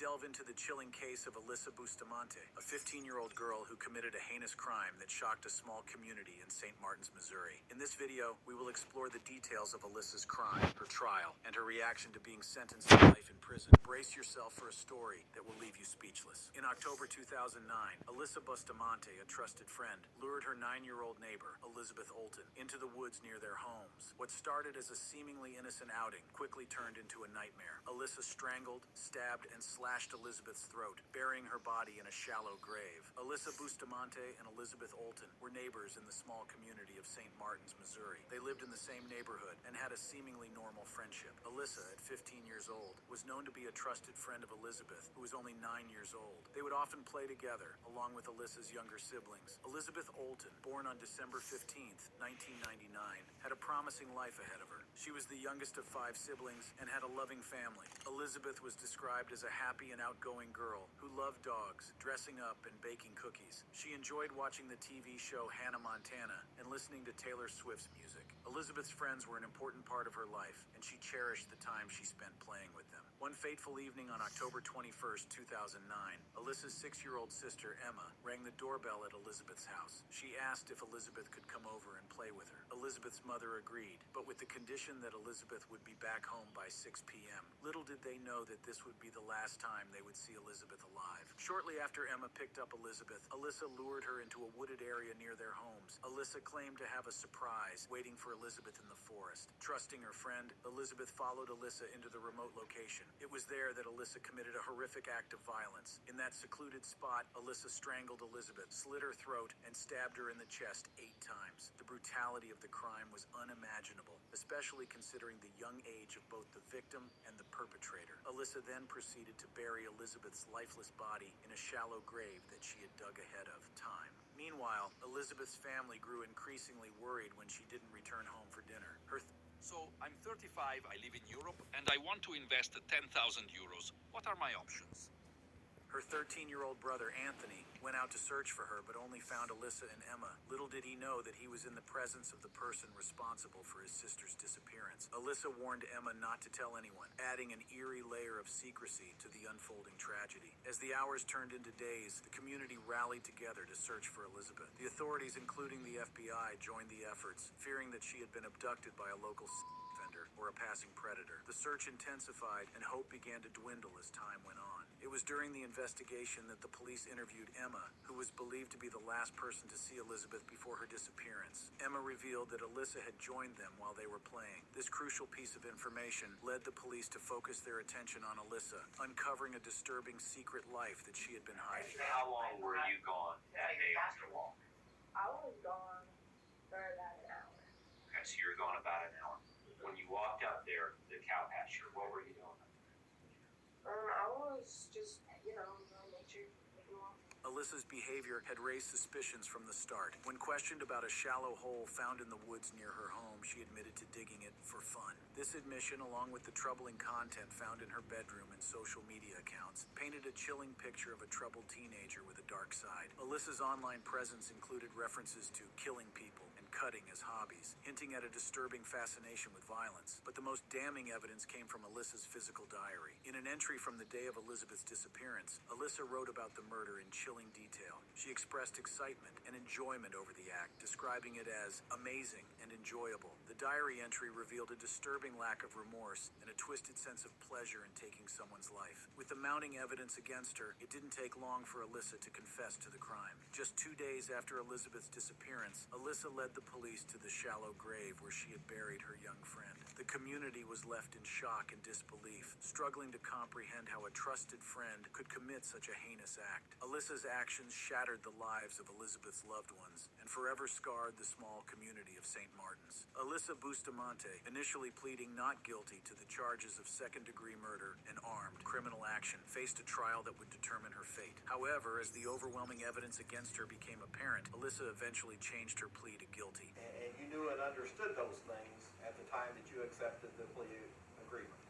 delve into the chilling case of Alyssa Bustamante, a 15-year-old girl who committed a heinous crime that shocked a small community in St. Martin's, Missouri. In this video, we will explore the details of Alyssa's crime, her trial, and her reaction to being sentenced to life in prison. Brace yourself for a story that will leave you speechless. In October 2009, Alyssa Bustamante, a trusted friend, lured her 9-year-old neighbor, Elizabeth Olton, into the woods near their homes. What started as a seemingly innocent outing quickly turned into a nightmare. Alyssa strangled, stabbed, and slashed Elizabeth's throat, burying her body in a shallow grave. Alyssa Bustamante and Elizabeth Olton were neighbors in the small community of St. Martin's, Missouri. They lived in the same neighborhood and had a seemingly normal friendship. Alyssa, at 15 years old, was known to be a trusted friend of Elizabeth, who was only 9 years old. They would often play together, along with Alyssa's younger siblings. Elizabeth Olton, born on December 15th, 1999, had a promising life ahead of her. She was the youngest of 5 siblings and had a loving family. Elizabeth was described as a happy and outgoing girl who loved dogs, dressing up, and baking cookies. She enjoyed watching the TV show Hannah Montana and listening to Taylor Swift's music. Elizabeth's friends were an important part of her life, and she cherished the time she spent playing with them. One fateful evening on October 21st, 2009, Alyssa's 6-year-old sister, Emma, rang the doorbell at Elizabeth's house. She asked if Elizabeth could come over and play with her. Elizabeth's mother agreed, but with the condition that Elizabeth would be back home by 6 p.m. Little did they know that this would be the last time they would see Elizabeth alive. Shortly after Emma picked up Elizabeth, Alyssa lured her into a wooded area near their homes. Alyssa claimed to have a surprise waiting for Elizabeth in the forest. Trusting her friend, Elizabeth followed Alyssa into the remote location. It was there that Alyssa committed a horrific act of violence. In that secluded spot, Alyssa strangled Elizabeth, slit her throat, and stabbed her in the chest 8 times. The brutality of the crime was unimaginable, especially considering the young age of both the victim and the perpetrator. Alyssa then proceeded to bury Elizabeth's lifeless body in a shallow grave that she had dug ahead of time. Meanwhile, Elizabeth's family grew increasingly worried when she didn't return home for dinner. So, I'm 35, I live in Europe, and I want to invest 10,000 euros. What are my options? Her 13-year-old brother, Anthony, went out to search for her but only found Alyssa and Emma. Little did he know that he was in the presence of the person responsible for his sister's disappearance. Alyssa warned Emma not to tell anyone, adding an eerie layer of secrecy to the unfolding tragedy. As the hours turned into days, the community rallied together to search for Elizabeth. The authorities, including the FBI, joined the efforts, fearing that she had been abducted by a local offender or a passing predator. The search intensified and hope began to dwindle as time went on. It was during the investigation that the police interviewed Emma, who was believed to be the last person to see Elizabeth before her disappearance. Emma revealed that Alyssa had joined them while they were playing. This crucial piece of information led the police to focus their attention on Alyssa, uncovering a disturbing secret life that she had been hiding. How long were you gone that day on your walk? I was gone for about an hour. Okay, so you were gone about an hour. When you walked out there, the cow pasture, what were you doing? I was just, nature. Alyssa's behavior had raised suspicions from the start. When questioned about a shallow hole found in the woods near her home, she admitted to digging it for fun. This admission, along with the troubling content found in her bedroom and social media accounts, painted a chilling picture of a troubled teenager with a dark side. Alyssa's online presence included references to killing people and cutting as hobbies, hinting at a disturbing fascination with violence. But the most damning evidence came from Alyssa's physical diary. In an entry from the day of Elizabeth's disappearance, Alyssa wrote about the murder in chilling detail. She expressed excitement and enjoyment over the act, describing it as amazing and enjoyable. The diary entry revealed a disturbing lack of remorse and a twisted sense of pleasure in taking someone's life. With the mounting evidence against her, it didn't take long for Alyssa to confess to the crime. Just 2 days after Elizabeth's disappearance, Alyssa led the police to the shallow grave where she had buried her young friend. The community was left in shock and disbelief, struggling to comprehend how a trusted friend could commit such a heinous act. Alyssa's actions shattered the lives of Elizabeth's loved ones and forever scarred the small community of St. Martin's. Alyssa Bustamante, initially pleading not guilty to the charges of second-degree murder and armed criminal action, faced a trial that would determine her fate. However, as the overwhelming evidence against her became apparent, Alyssa eventually changed her plea to guilty. And you knew and understood those things at the time that you accepted the plea agreement?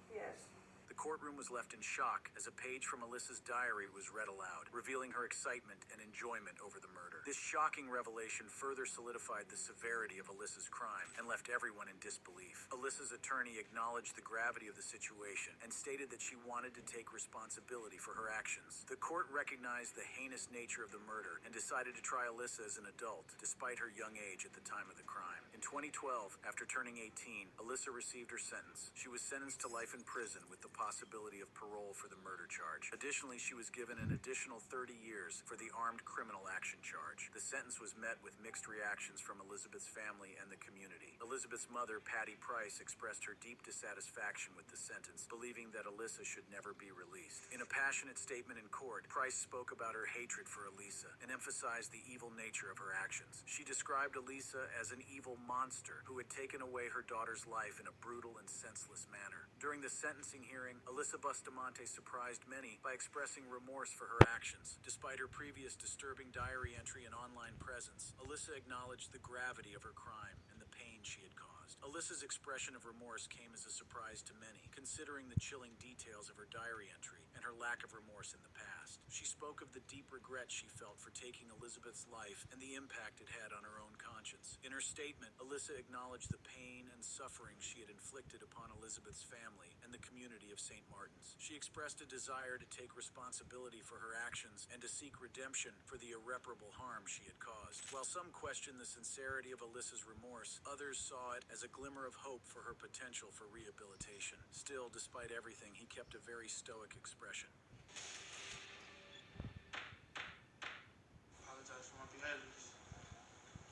Yes. The court courtroom was left in shock as a page from Alyssa's diary was read aloud, revealing her excitement and enjoyment over the murder. This shocking revelation further solidified the severity of Alyssa's crime and left everyone in disbelief. Alyssa's attorney acknowledged the gravity of the situation and stated that she wanted to take responsibility for her actions. The court recognized the heinous nature of the murder and decided to try Alyssa as an adult, despite her young age at the time of the crime. In 2012, after turning 18, Alyssa received her sentence. She was sentenced to life in prison with the possibility of parole for the murder charge. Additionally, she was given an additional 30 years for the armed criminal action charge. The sentence was met with mixed reactions from Elizabeth's family and the community. Elizabeth's mother, Patty Price, expressed her deep dissatisfaction with the sentence, believing that Alyssa should never be released. In a passionate statement in court, Price spoke about her hatred for Alyssa and emphasized the evil nature of her actions. She described Alyssa as an evil monster who had taken away her daughter's life in a brutal and senseless manner. During the sentencing hearing, Alyssa Bustamante surprised many by expressing remorse for her actions. Despite her previous disturbing diary entry and online presence, Alyssa acknowledged the gravity of her crime and the pain she had caused. Alyssa's expression of remorse came as a surprise to many, considering the chilling details of her diary entry and her lack of remorse in the past. She spoke of the deep regret she felt for taking Elizabeth's life and the impact it had on her own conscience. In her statement, Alyssa acknowledged the pain and suffering she had inflicted upon Elizabeth's family and the community of St. Martin's. She expressed a desire to take responsibility for her actions and to seek redemption for the irreparable harm she had caused. While some questioned the sincerity of Alyssa's remorse, others saw it as a glimmer of hope for her potential for rehabilitation. Still, despite everything, he kept a very stoic expression. Apologize for my behaviors.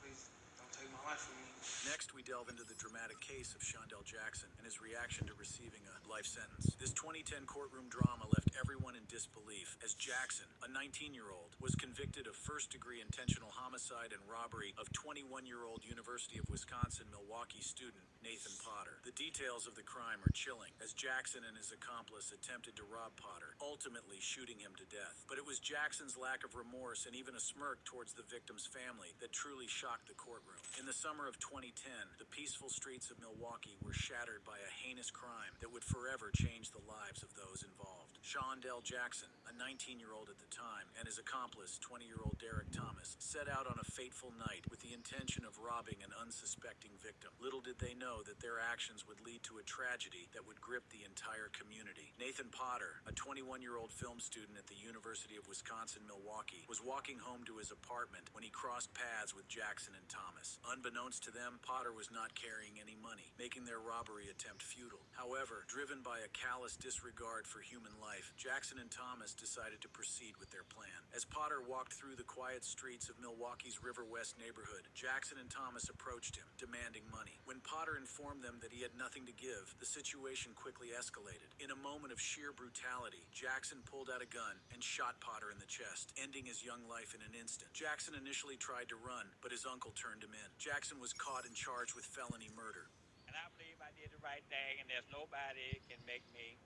Please don't take my life from me. Next, we delve into the dramatic case of Shondell Jackson and his reaction to receiving a life sentence. This 2010 courtroom drama left everyone in disbelief as Jackson, a 19-year-old, was convicted of first-degree intentional homicide and robbery of 21-year-old University of Wisconsin-Milwaukee student Nathan Potter. The details of the crime are chilling, as Jackson and his accomplice attempted to rob Potter, ultimately shooting him to death. But it was Jackson's lack of remorse and even a smirk towards the victim's family that truly shocked the courtroom. In the summer of 2010, the peaceful streets of Milwaukee were shattered by a heinous crime that would forever change the lives of those involved. Shondell Jackson, a 19-year-old at the time, and his accomplice, 20-year-old Derek Thomas, set out on a fateful night with the intention of robbing an unsuspecting victim. Little did they know that their actions would lead to a tragedy that would grip the entire community. Nathan Potter, a 21-year-old film student at the University of Wisconsin-Milwaukee, was walking home to his apartment when he crossed paths with Jackson and Thomas. Unbeknownst to them, Potter was not carrying any money, making their robbery attempt futile. However, driven by a callous disregard for human life, Jackson and Thomas decided to proceed with their plan. As Potter walked through the quiet streets of Milwaukee's River West neighborhood, Jackson and Thomas approached him, demanding money. When Potter informed them that he had nothing to give, the situation quickly escalated. In a moment of sheer brutality, Jackson pulled out a gun and shot Potter in the chest, ending his young life in an instant. Jackson initially tried to run, but his uncle turned him in. Jackson was caught and charged with felony murder. And I believe I did the right thing, and there's nobody can make me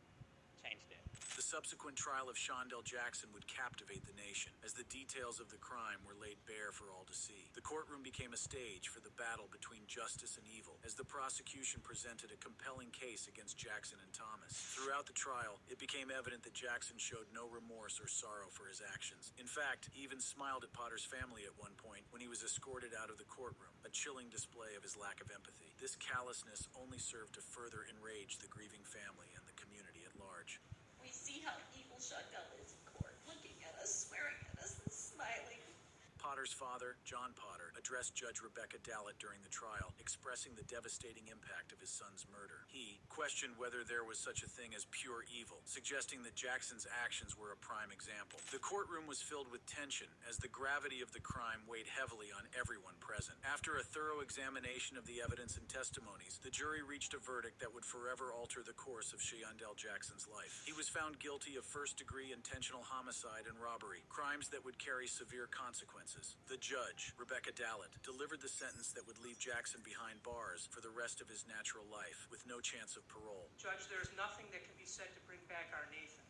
change that. The subsequent trial of Shondell Jackson would captivate the nation, as the details of the crime were laid bare for all to see. The courtroom became a stage for the battle between justice and evil, as the prosecution presented a compelling case against Jackson and Thomas. Throughout the trial, it became evident that Jackson showed no remorse or sorrow for his actions. In fact, he even smiled at Potter's family at one point when he was escorted out of the courtroom, a chilling display of his lack of empathy. This callousness only served to further enrage the grieving family and the community at large. We see how evil Shondell is in court, looking at us, swearing at us, and smiling. Potter's father, John Potter, addressed Judge Rebecca Dallett during the trial, expressing the devastating impact of his son's murder. He questioned whether there was such a thing as pure evil, suggesting that Jackson's actions were a prime example. The courtroom was filled with tension as the gravity of the crime weighed heavily on everyone present. After a thorough examination of the evidence and testimonies, the jury reached a verdict that would forever alter the course of Shondell Jackson's life. He was found guilty of first-degree intentional homicide and robbery, crimes that would carry severe consequences. The judge, Rebecca Dallett, delivered the sentence that would leave Jackson behind bars for the rest of his natural life, with no chance of parole. Judge, there's nothing that can be said to bring back our Nathan.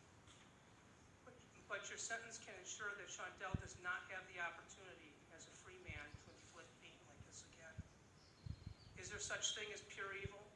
But your sentence can ensure that Shondell does not have the opportunity as a free man to inflict pain like this again. Is there such thing as pure evil?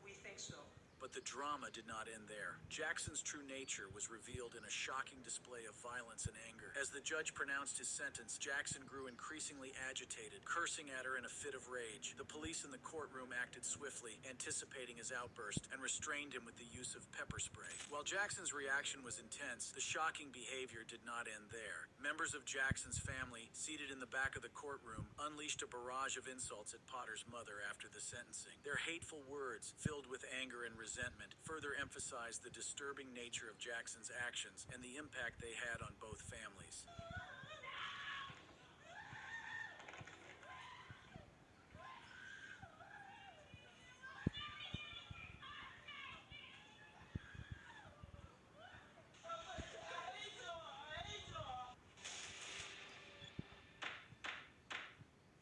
We think so. But the drama did not end there. Jackson's true nature was revealed in a shocking display of violence and anger. As the judge pronounced his sentence, Jackson grew increasingly agitated, cursing at her in a fit of rage. The police in the courtroom acted swiftly, anticipating his outburst, and restrained him with the use of pepper spray. While Jackson's reaction was intense, the shocking behavior did not end there. Members of Jackson's family, seated in the back of the courtroom, unleashed a barrage of insults at Potter's mother after the sentencing. Their hateful words, filled with anger and resentment, further emphasized the disturbing nature of Jackson's actions and the impact they had on both families.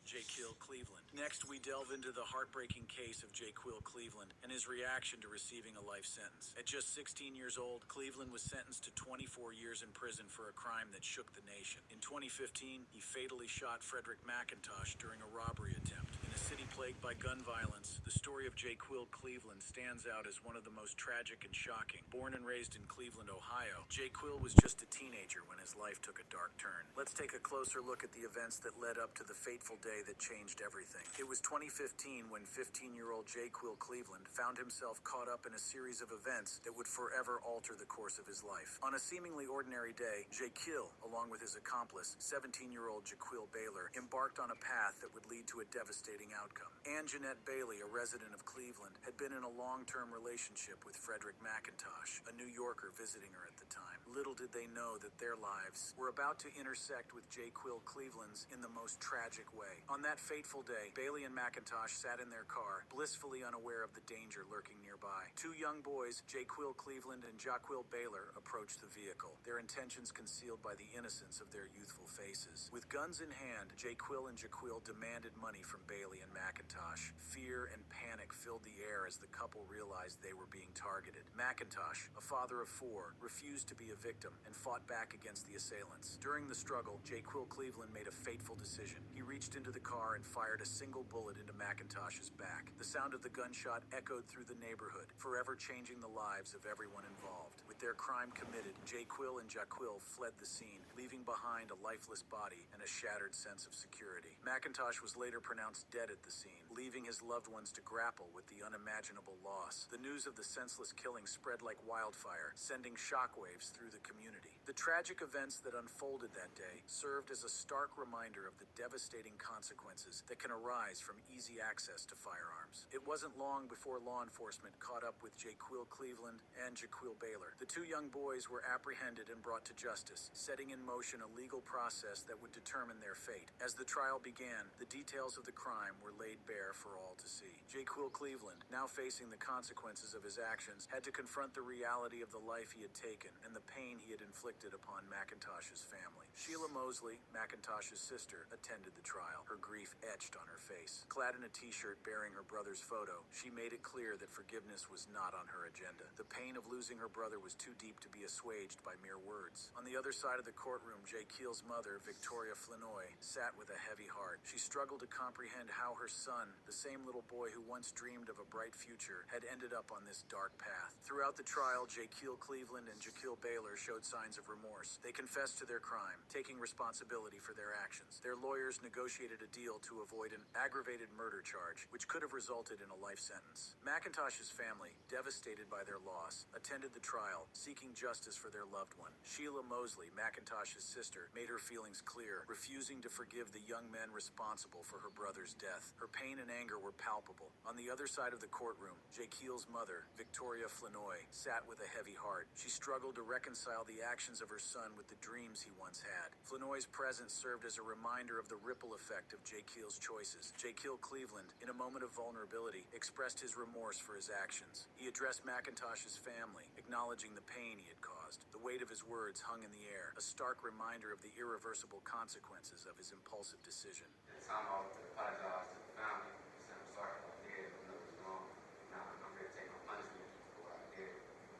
Jaquil Cleveland. Next, we delve into the heartbreaking case of Jaquil Cleveland and his reaction to receiving a life sentence. At just 16 years old, Cleveland was sentenced to 24 years in prison for a crime that shook the nation. In 2015, he fatally shot Frederick McIntosh during a robbery attempt. In a city plagued by gun violence, the story of Jaquil Cleveland stands out as one of the most tragic and shocking. Born and raised in Cleveland, Ohio, Jaquil was just a teenager when his life took a dark turn. Let's take a closer look at the events that led up to the fateful day that changed everything. It was 2015 when 15-year-old Jaquil Cleveland found himself caught up in a series of events that would forever alter the course of his life. On a seemingly ordinary day, Jaquil, along with his accomplice, 17-year-old Jaquil Baylor, embarked on a path that would lead to a devastating outcome. Ann Jeanette Bailey, a resident of Cleveland, had been in a long-term relationship with Frederick McIntosh, a New Yorker visiting her at the time. Little did they know that their lives were about to intersect with Jaquil Cleveland's in the most tragic way. On that fateful day, Bailey and McIntosh sat in their car, blissfully unaware of the danger lurking nearby. Two young boys, Jaquil Cleveland and Jaquil Baylor, approached the vehicle, their intentions concealed by the innocence of their youthful faces. With guns in hand, Jaquil and Jaquil demanded money from Bailey and McIntosh. Fear and panic filled the air as the couple realized they were being targeted. McIntosh, a father of four, refused to be a victim and fought back against the assailants. During the struggle, Jaquil Cleveland made a fateful decision. He reached into the car and fired a single bullet into McIntosh's back. The sound of the gunshot echoed through the neighborhood, forever changing the lives of everyone involved. With their crime committed, Jaquil and Jaquil fled the scene, leaving behind a lifeless body and a shattered sense of security. McIntosh was later pronounced dead at the scene, leaving his loved ones to grapple with the unimaginable loss. The news of the senseless killing spread like wildfire, sending shockwaves through the community. The tragic events that unfolded that day served as a stark reminder of the devastating consequences that can arise from easy access to firearms. It wasn't long before law enforcement caught up with Jaquil Cleveland and Jaquil Baylor. The two young boys were apprehended and brought to justice, setting in motion a legal process that would determine their fate. As the trial began, the details of the crime were laid bare for all to see. Jaquil Cleveland, now facing the consequences of his actions, had to confront the reality of the life he had taken and the pain he had inflicted upon McIntosh's family. Sheila Mosley, McIntosh's sister, attended the trial, her grief etched on her face. Clad in a t-shirt bearing her brother's photo, she made it clear that forgiveness was not on her agenda. The pain of losing her brother was too deep to be assuaged by mere words. On the other side of the courtroom, Jaquil's mother, Victoria Flinoy, sat with a heavy heart. She struggled to comprehend how her son, the same little boy who once dreamed of a bright future, had ended up on this dark path. Throughout the trial, Jaquil Cleveland and Jaquil Baylor showed signs of remorse. They confessed to their crime, taking responsibility for their actions. Their lawyers negotiated a deal to avoid an aggravated murder charge, which could have resulted in a life sentence. McIntosh's family, devastated by their loss, attended the trial, seeking justice for their loved one. Sheila Mosley, McIntosh's sister, made her feelings clear, refusing to forgive the young men responsible for her brother's death. Her pain and anger were palpable. On the other side of the courtroom, Jaquil's mother, Victoria Flinoy, sat with a heavy heart. She struggled to reconcile the actions of her son with the dreams he once had. Flinoy's presence served as a reminder of the ripple effect of Jaquil's choices. Jaquil Cleveland, in a moment of vulnerability, expressed his remorse for his actions. He addressed McIntosh's family, acknowledging the pain he had caused. The weight of his words hung in the air, a stark reminder of the irreversible consequences of his impulsive decision. At the time, I would apologize to the family. Say I'm sorry for what I did. I know it was wrong. Now I'm ready to take my punishment for what I did.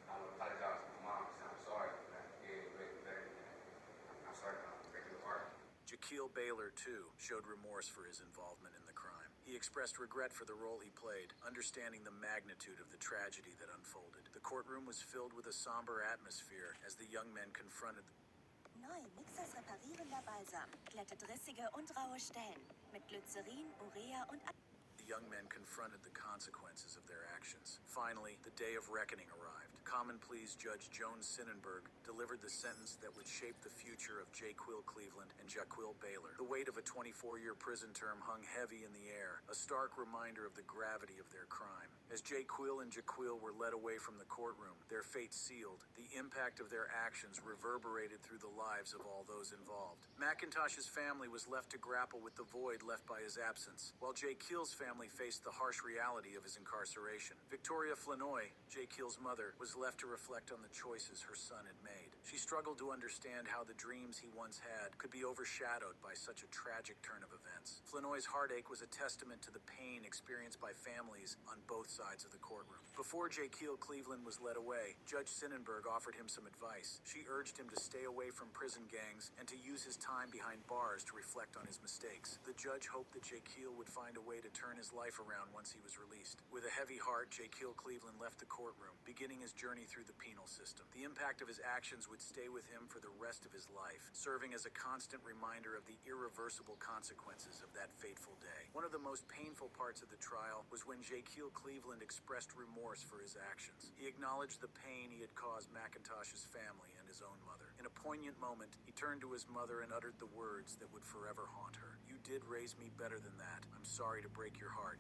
I would apologize to my mom. Say I'm sorry for what I did. Way better than that. I'm sorry for breaking your heart. Jaquil Baylor, too, showed remorse for his involvement in the crime. He expressed regret for the role he played, understanding the magnitude of the tragedy that unfolded. The courtroom was filled with a somber atmosphere as the young men confronted Neu Mixers reparierender Balsam. Glättet rissige und raue Stellen. Mit Glycerin, Urea und... The young men confronted the consequences of their actions. Finally, the day of reckoning arrived. Common Pleas Judge Joan Sinenberg delivered the sentence that would shape the future of Jaquil Cleveland and Jaquil Baylor. The weight of a 24-year prison term hung heavy in the air, a stark reminder of the gravity of their crime. As Jaquil and Jaquil were led away from the courtroom, their fate sealed, the impact of their actions reverberated through the lives of all those involved. McIntosh's family was left to grapple with the void left by his absence, while Jaquil's family faced the harsh reality of his incarceration. Victoria Flanoy, Jaquil's mother, was left to reflect on the choices her son had made. She struggled to understand how the dreams he once had could be overshadowed by such a tragic turn of events. Flanoy's heartache was a testament to the pain experienced by families on both sides of the courtroom. Before Jaquil Cleveland was led away, Judge Sinenberg offered him some advice. She urged him to stay away from prison gangs and to use his time behind bars to reflect on his mistakes. The judge hoped that Jaquil would find a way to turn his life around once he was released. With a heavy heart, Jaquil Cleveland left the courtroom, beginning his journey through the penal system. The impact of his actions would stay with him for the rest of his life, serving as a constant reminder of the irreversible consequences of that fateful day. One of the most painful parts of the trial was when Jaquil Cleveland expressed remorse for his actions. He acknowledged the pain he had caused McIntosh's family and his own mother. In a poignant moment, he turned to his mother and uttered the words that would forever haunt her. "You did raise me better than that. I'm sorry to break your heart."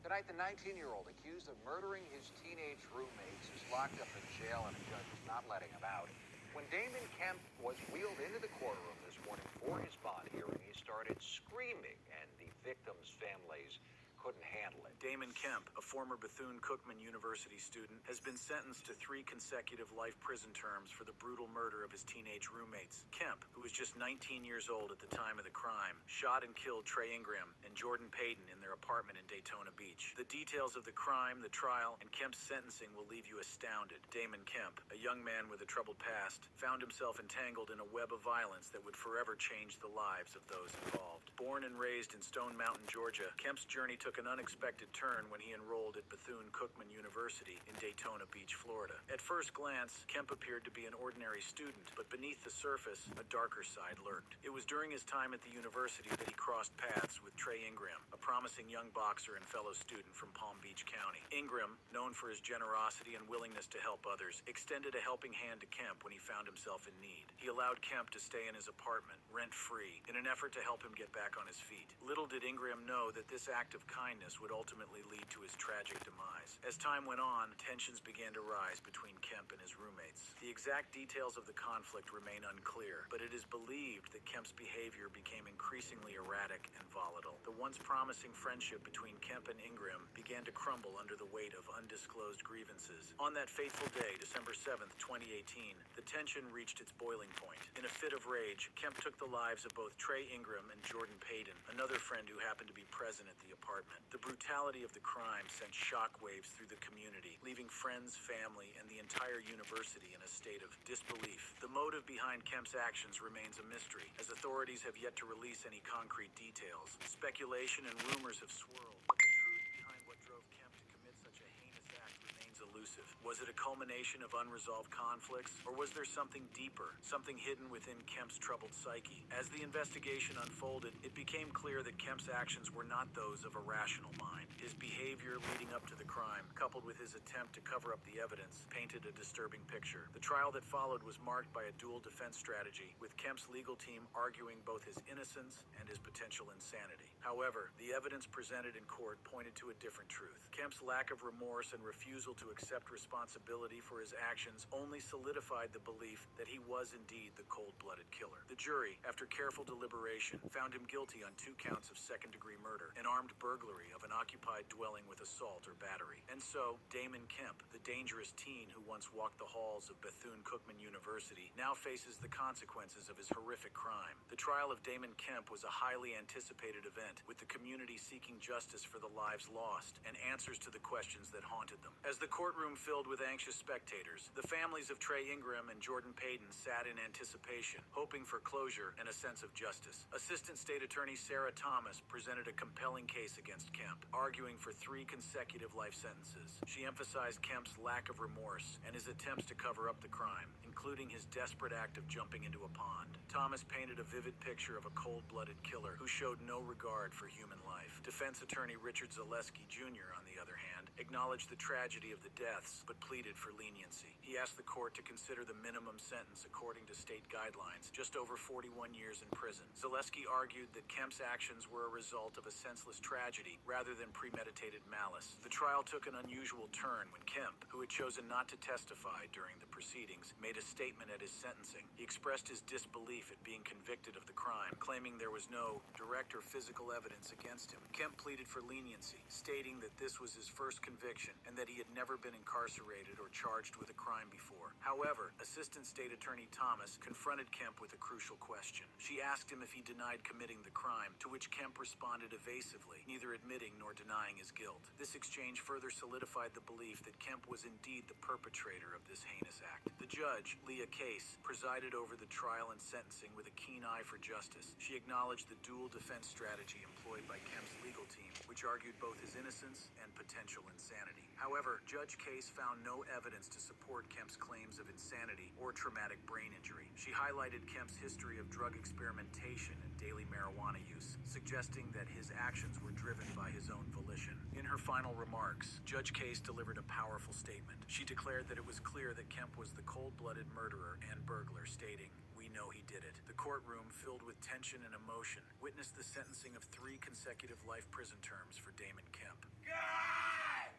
Tonight, the 19-year-old accused of murdering his teenage roommates is locked up in jail and a judge is not letting him out. When Damon Kemp was wheeled into the courtroom this morning for his bond hearing, he started screaming, and the victims' families couldn't handle it. Damon Kemp, a former Bethune-Cookman University student, has been sentenced to 3 consecutive life prison terms for the brutal murder of his teenage roommates. Kemp, who was just 19 years old at the time of the crime, shot and killed Trey Ingram and Jordan Payton in their apartment in Daytona Beach. The details of the crime, the trial, and Kemp's sentencing will leave you astounded. Damon Kemp, a young man with a troubled past, found himself entangled in a web of violence that would forever change the lives of those involved. Born and raised in Stone Mountain, Georgia, Kemp's journey took an unexpected turn when he enrolled at Bethune-Cookman University in Daytona Beach, Florida. At first glance, Kemp appeared to be an ordinary student, but beneath the surface, a darker side lurked. It was during his time at the university that he crossed paths with Trey Ingram, a promising young boxer and fellow student from Palm Beach County. Ingram, known for his generosity and willingness to help others, extended a helping hand to Kemp when he found himself in need. He allowed Kemp to stay in his apartment, rent-free, in an effort to help him get back on his feet. Little did Ingram know that this act of kindness would ultimately lead to his tragic demise. As time went on, tensions began to rise between Kemp and his roommates. The exact details of the conflict remain unclear, but it is believed that Kemp's behavior became increasingly erratic and volatile. The once promising friendship between Kemp and Ingram began to crumble under the weight of undisclosed grievances. On that fateful day, December 7th, 2018, the tension reached its boiling point. In a fit of rage, Kemp took the lives of both Trey Ingram and Jordan Payton, another friend who happened to be present at the apartment. The brutality of the crime sent shockwaves through the community, leaving friends, family, and the entire university in a state of disbelief. The motive behind Kemp's actions remains a mystery, as authorities have yet to release any concrete details. Speculation and rumors have swirled, but the truth behind what drove Kemp to commit such a heinous act remains elusive. Was it a culmination of unresolved conflicts, or was there something deeper, something hidden within Kemp's troubled psyche? As the investigation unfolded, it became clear that Kemp's actions were not those of a rational mind. His behavior leading up to the crime, coupled with his attempt to cover up the evidence, painted a disturbing picture. The trial that followed was marked by a dual defense strategy, with Kemp's legal team arguing both his innocence and his potential insanity. However, the evidence presented in court pointed to a different truth. Kemp's lack of remorse and refusal to accept responsibility for his actions only solidified the belief that he was indeed the cold-blooded killer. The jury, after careful deliberation, found him guilty on 2 counts of second-degree murder, an armed burglary of an occupied dwelling with assault or battery. And so, Damon Kemp, the dangerous teen who once walked the halls of Bethune-Cookman University, now faces the consequences of his horrific crime. The trial of Damon Kemp was a highly anticipated event, with the community seeking justice for the lives lost and answers to the questions that haunted them. As the courtroom filled with anxious spectators, the families of Trey Ingram and Jordan Payton sat in anticipation, hoping for closure and a sense of justice. Assistant State Attorney Sarah Thomas presented a compelling case against Kemp, arguing for 3 consecutive life sentences. She emphasized Kemp's lack of remorse and his attempts to cover up the crime, including his desperate act of jumping into a pond. Thomas painted a vivid picture of a cold-blooded killer who showed no regard for human life. Defense attorney Richard Zaleski Jr., on the other hand, acknowledged the tragedy of the deaths but pleaded for leniency. He asked the court to consider the minimum sentence according to state guidelines, just over 41 years in prison. Zaleski argued that Kemp's actions were a result of a senseless tragedy rather than premeditated malice. The trial took an unusual turn when Kemp, who had chosen not to testify during the proceedings, made a statement at his sentencing. He expressed his disbelief at being convicted of the crime, claiming there was no direct or physical evidence against him. Kemp pleaded for leniency, stating that this was his first conviction and that he had never been incarcerated or charged with a crime before. However, Assistant State Attorney Thomas confronted Kemp with a crucial question. She asked him if he denied committing the crime, to which Kemp responded evasively, neither admitting nor denying his guilt. This exchange further solidified the belief that Kemp was indeed the perpetrator of this heinous act. The judge, Leah Case, presided over the trial and sentencing with a keen eye for justice. She acknowledged the dual defense strategy employed by Kemp's legal team, which argued both his innocence and potential insanity. However, Judge Case found no evidence to support Kemp's claims of insanity or traumatic brain injury. She highlighted Kemp's history of drug experimentation and daily marijuana use, suggesting that his actions were driven by his own volition. In her final remarks, Judge Case delivered a powerful statement. She declared that it was clear that Kemp was the cold-blooded murderer and burglar, stating, "We know he did it." The courtroom, filled with tension and emotion, witnessed the sentencing of 3 consecutive life prison terms for Damon Kemp. God!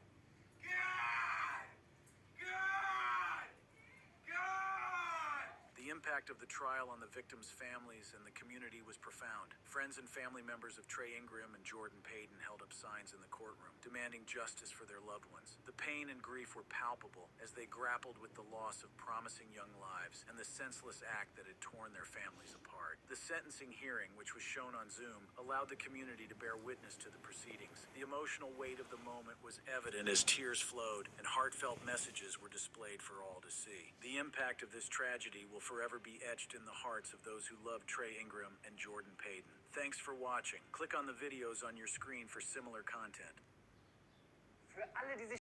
God! God! God! The impact of the trial on the victims' families and the community was profound. Friends and family members of Trey Ingram and Jordan Payton held up signs in the courtroom, demanding justice for their loved ones. The pain and grief were palpable as they grappled with the loss of promising young lives and the senseless act that had torn their families apart. The sentencing hearing, which was shown on Zoom, allowed the community to bear witness to the proceedings. The emotional weight of the moment was evident as tears flowed and heartfelt messages were displayed for all to see. The impact of this tragedy will forever be etched in the hearts of those who love Trey Ingram and Jordan Payton. Thanks for watching. Click on the videos on your screen for similar content. Für alle, die sich